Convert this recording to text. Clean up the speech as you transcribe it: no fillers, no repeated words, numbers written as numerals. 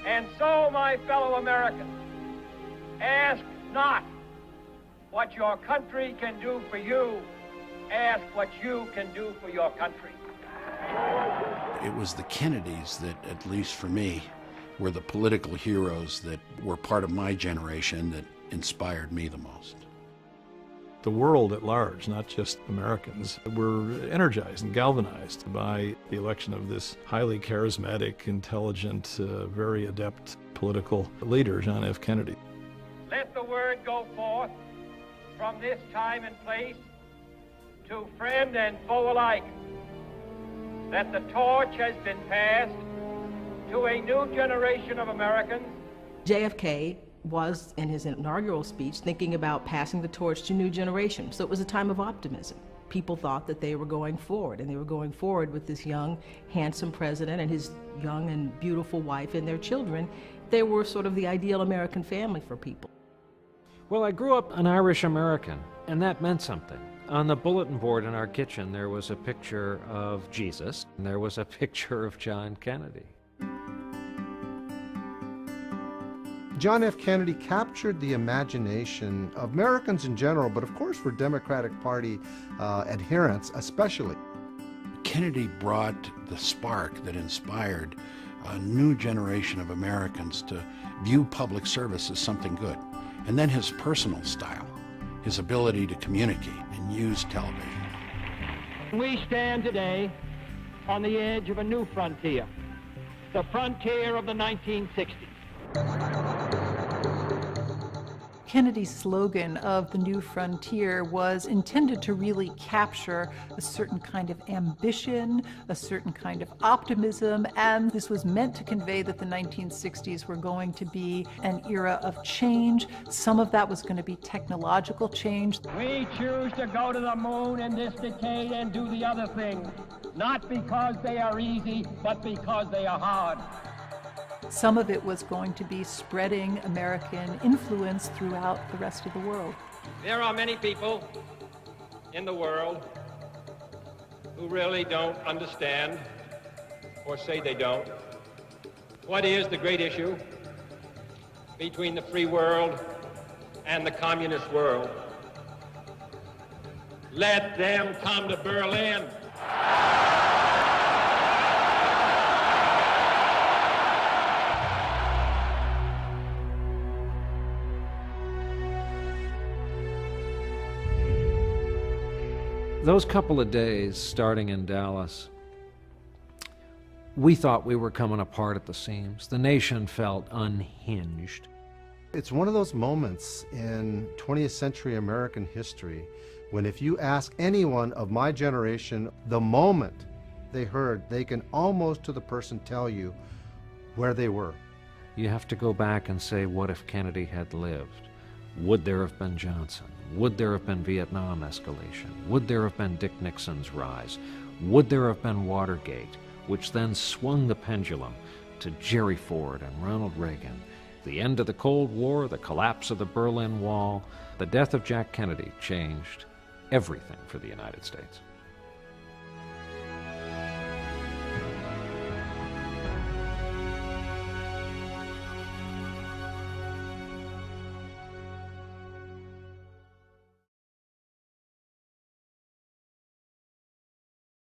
And so, my fellow Americans, ask not what your country can do for you, ask what you can do for your country. It was the Kennedys that, at least for me, were the political heroes that were part of my generation that inspired me the most. The world at large, not just Americans, were energized and galvanized by the election of this highly charismatic, intelligent, very adept political leader, John F. Kennedy. Let the word go forth from this time and place to friend and foe alike that the torch has been passed to a new generation of Americans. JFK was, in his inaugural speech, thinking about passing the torch to a new generation. So it was a time of optimism. People thought that they were going forward, and they were going forward with this young, handsome president and his young and beautiful wife and their children. They were sort of the ideal American family for people. Well, I grew up an Irish American, and that meant something. On the bulletin board in our kitchen, there was a picture of Jesus, and there was a picture of John Kennedy. John F. Kennedy captured the imagination of Americans in general, but of course for Democratic Party adherents especially. Kennedy brought the spark that inspired a new generation of Americans to view public service as something good. And then his personal style, his ability to communicate and use television. We stand today on the edge of a new frontier, the frontier of the 1960s. Kennedy's slogan of the new frontier was intended to really capture a certain kind of ambition, a certain kind of optimism, and this was meant to convey that the 1960s were going to be an era of change. Some of that was going to be technological change. We choose to go to the moon in this decade and do the other thing, not because they are easy, but because they are hard. Some of it was going to be spreading American influence throughout the rest of the world. There are many people in the world who really don't understand, or say they don't, what is the great issue between the free world and the communist world. Let them come to Berlin. Those couple of days starting in Dallas, we thought we were coming apart at the seams. The nation felt unhinged. It's one of those moments in 20th century American history when if you ask anyone of my generation, the moment they heard, they can almost to the person tell you where they were. You have to go back and say, what if Kennedy had lived? Would there have been Johnson? Would there have been Vietnam escalation? Would there have been Dick Nixon's rise? Would there have been Watergate, which then swung the pendulum to Jerry Ford and Ronald Reagan? The end of the Cold War, the collapse of the Berlin Wall, the death of Jack Kennedy changed everything for the United States.